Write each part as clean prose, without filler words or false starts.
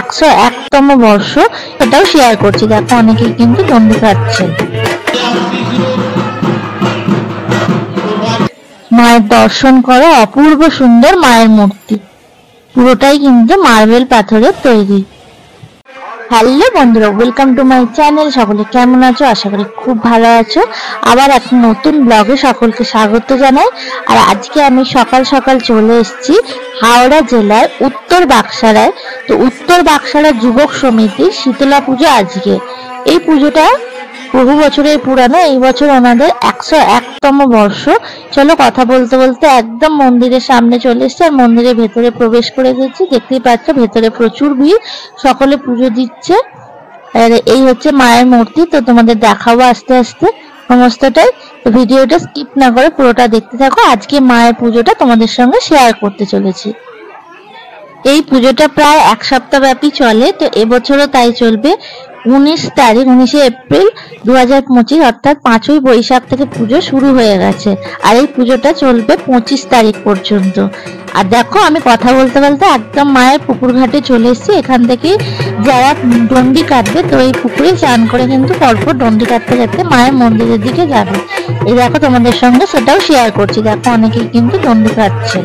101তম বর্ষ, এটাও শেয়ার করছি। দেখো অনেকেই কিন্তু দণ্ডি খাচ্ছে। মায়ের দর্শন করো, অপূর্ব সুন্দর মায়ের মূর্তি, পুরোটাই কিন্তু মার্বেল পাথরের তৈরি। হ্যালো বন্ধুরা, ওয়েলকাম টু মাই চ্যানেল। সকলে কেমন আছো? আশা করি খুব ভালো আছো। আবার একটা নতুন ব্লগে সকলকে স্বাগত জানাই। আর আজকে আমি সকাল সকাল চলে এসেছি হাওড়া জেলার উত্তর বাকসারায়। তো উত্তর বাকসারা যুবক সমিতির শীতলা পুজো আজকে। এই পুজোটা বহু বছরের পুরানো, এই বছর ওনাদের 101তম বর্ষ। চলো কথা বলতে বলতে একদম মন্দিরের সামনে চলে এসেছি, আর মন্দিরের ভেতরে প্রবেশ করে গেছি। দেখতেই পাচ্ছ ভেতরে প্রচুর ভিড়, সকলে পুজো দিচ্ছে। আর এই হচ্ছে মায়ের মূর্তি, তো তোমাদের দেখাবো আস্তে আস্তে সমস্তটাই। তো ভিডিওটা স্কিপ না করে পুরোটা দেখতে থাকো। আজকে মায়ের পুজোটা তোমাদের সঙ্গে শেয়ার করতে চলেছি। এই পুজোটা প্রায় এক সপ্তাহ ব্যাপী চলে, তো এবছরও তাই চলবে। 19শে এপ্রিল 2025 অর্থাৎ 5ই বৈশাখ থেকে পুজো শুরু হয়ে গেছে, আর এই পুজোটা চলবে 25 তারিখ পর্যন্ত। আর দেখো আমি কথা বলতে বলতে একদম মায়ের পুকুর ঘাটে চলে এসেছি। এখান থেকে যারা দণ্ডি কাটবে, তো এই পুকুরে চান করে কিন্তু পরপর দণ্ডি কাটতে কাটতে মায়ের মন্দিরের দিকে যাবে। এই দেখো তোমাদের সঙ্গে সেটাও শেয়ার করছি। দেখো অনেকেই কিন্তু দণ্ডি কাটছে।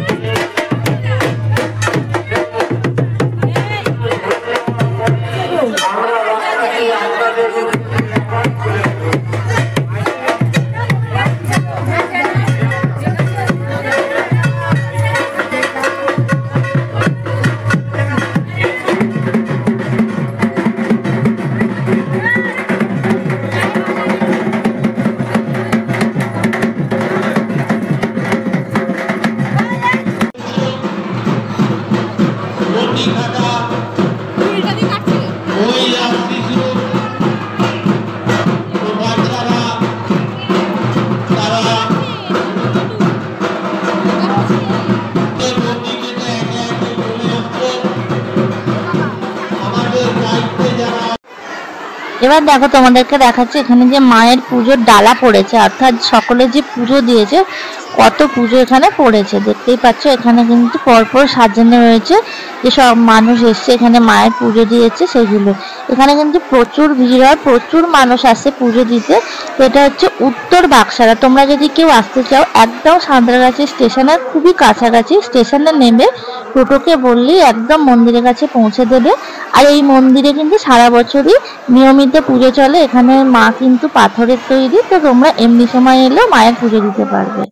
এবার দেখো তোমাদেরকে দেখাচ্ছি এখানে যে মায়ের পুজোর ডালা পড়েছে, অর্থাৎ সকলে যে পুজো দিয়েছে, কত পুজো এখানে পড়েছে দেখতেই পাচ্ছ। এখানে কিন্তু পরপর সাজানো রয়েছে, যে সব মানুষ এসছে এখানে মায়ের পুজো দিয়েছে সেগুলো। এখানে কিন্তু প্রচুর ভিড় হয়, প্রচুর মানুষ আসে পুজো দিতে। তো এটা হচ্ছে উত্তর বাকসারা। তোমরা যদি কেউ আসতে চাও, একদম সাঁতরাগাছি স্টেশনের খুবই কাছাকাছি। স্টেশনে নেমে টোটোকে বললেই একদম মন্দিরের কাছে পৌঁছে দেবে। আর এই মন্দিরে কিন্তু সারা বছরই নিয়মিত পুজো চলে। এখানে মা কিন্তু পাথরের তৈরি, তো তোমরা এমনি সময় এলেও মায়ের পুজো দিতে পারবে।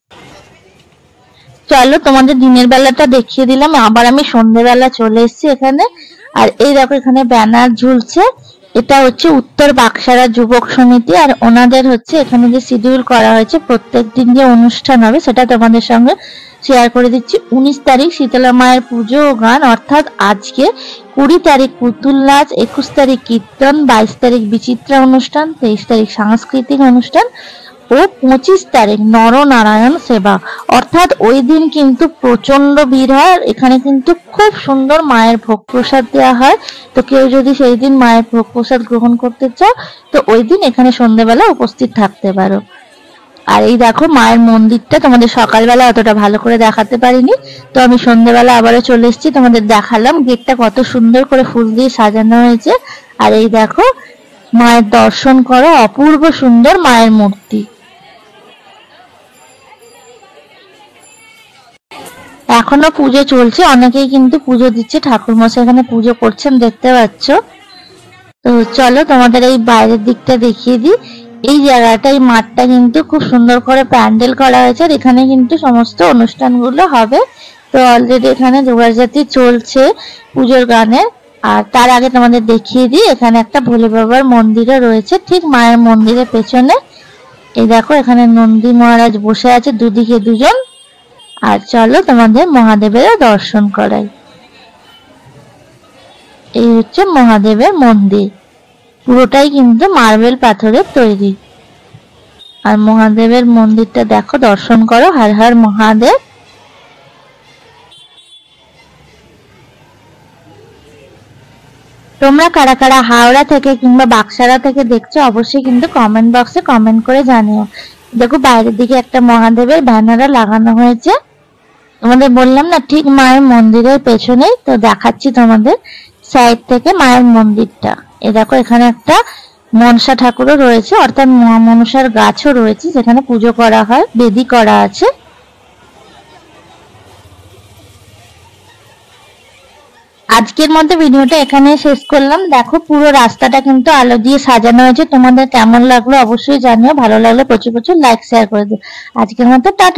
চলো তোমাদের দিনের বেলাটা দেখিয়ে দিলাম, আবার আমি সন্ধ্যেবেলা চলে এসেছি এখানে। আর এই দেখো এখানে ব্যানার ঝুলছে, এটা হচ্ছে উত্তর বাকসারা যুবক সমিতি। আর ওনাদের হচ্ছে এখানে যে শিডিউল করা হয়েছে প্রত্যেক দিন যে অনুষ্ঠান হবে সেটা তোমাদের সঙ্গে শেয়ার করে দিচ্ছি। 19 তারিখ শীতলা মায়ের পুজো ও গান, অর্থাৎ আজকে। 20 তারিখ পুতুল নাচ, 21 তারিখ কীর্তন, 22 তারিখ বিচিত্রা অনুষ্ঠান, 23 তারিখ সাংস্কৃতিক অনুষ্ঠান ও 25 তারিখ নরনারায়ণ সেবা। অর্থাৎ ওই দিন কিন্তু প্রচন্ড ভিড় হয়। এখানে কিন্তু খুব সুন্দর মায়ের ভোগ প্রসাদ দেওয়া হয়। তো কেউ যদি সেই দিন মায়ের ভোগ প্রসাদ গ্রহণ করতে চাও, তো ওই দিন এখানে সন্ধ্যেবেলা উপস্থিত থাকতে পারো। আর এই দেখো মায়ের মন্দিরটা তোমাদের সকালবেলা অতটা ভালো করে দেখাতে পারিনি, তো আমি সন্ধ্যেবেলা আবারও চলে এসেছি, তোমাদের দেখালাম। গেটটা কত সুন্দর করে ফুল দিয়ে সাজানো হয়েছে। আর এই দেখো মায়ের দর্শন করো, অপূর্ব সুন্দর মায়ের মূর্তি। এখনো পুজো চলছে, অনেকেই কিন্তু পুজো দিচ্ছে, ঠাকুর মশাই এখানে পুজো করছেন দেখতে পাচ্ছ। তো চলো তোমাদের এই বাইরের দিকটা দেখিয়ে দিই। এই জায়গাটা, এই মাঠটা কিন্তু খুব সুন্দর করে প্যান্ডেল করা হয়েছে, আর এখানে কিন্তু সমস্ত অনুষ্ঠানগুলো হবে। তো অলরেডি এখানে জোগাড়জাতি চলছে পুজোর গানের। আর তার আগে তোমাদের দেখিয়ে দিই, এখানে একটা ভোলে বাবার মন্দিরও রয়েছে ঠিক মায়ের মন্দিরের পেছনে। এই দেখো এখানে নন্দী মহারাজ বসে আছে, দুদিকে দুজন। আর চলো তোমাদের মহাদেবের দর্শন করাই। এই হচ্ছে মহাদেবের মন্দির, পুরোটাই কিন্তু মার্বেল পাথরের তৈরি। আর মহাদেবের মন্দিরটা দেখো, দর্শন করো। হর হর মহাদেব। তোমরা কারা কারা হাওড়া থেকে কিংবা বাকসারা থেকে দেখছো অবশ্যই কিন্তু কমেন্ট বক্সে কমেন্ট করে জানিও। দেখো বাইরের দিকে একটা মহাদেবের ব্যানার লাগানো হয়েছে, তোমাদের বললাম না ঠিক মায়ের মন্দিরের পেছনেই। তো দেখাচ্ছি তোমাদের সাইড থেকে মায়ের মন্দিরটা। এ দেখো এখানে একটা মনসা ঠাকুরও রয়েছে, অর্থাৎ মনসার গাছও রয়েছে যেখানে পুজো করা হয়, বেদি করা আছে। আজকের মতো ভিডিওটা এখানে শেষ করলাম। দেখো পুরো রাস্তাটা কিন্তু আলো দিয়ে সাজানো হয়েছে। তোমাদের কেমন লাগলো অবশ্যই জানিও, ভালো লাগলে প্রচুর প্রচুর লাইক শেয়ার করে দিও। আজকের মতো টাটা।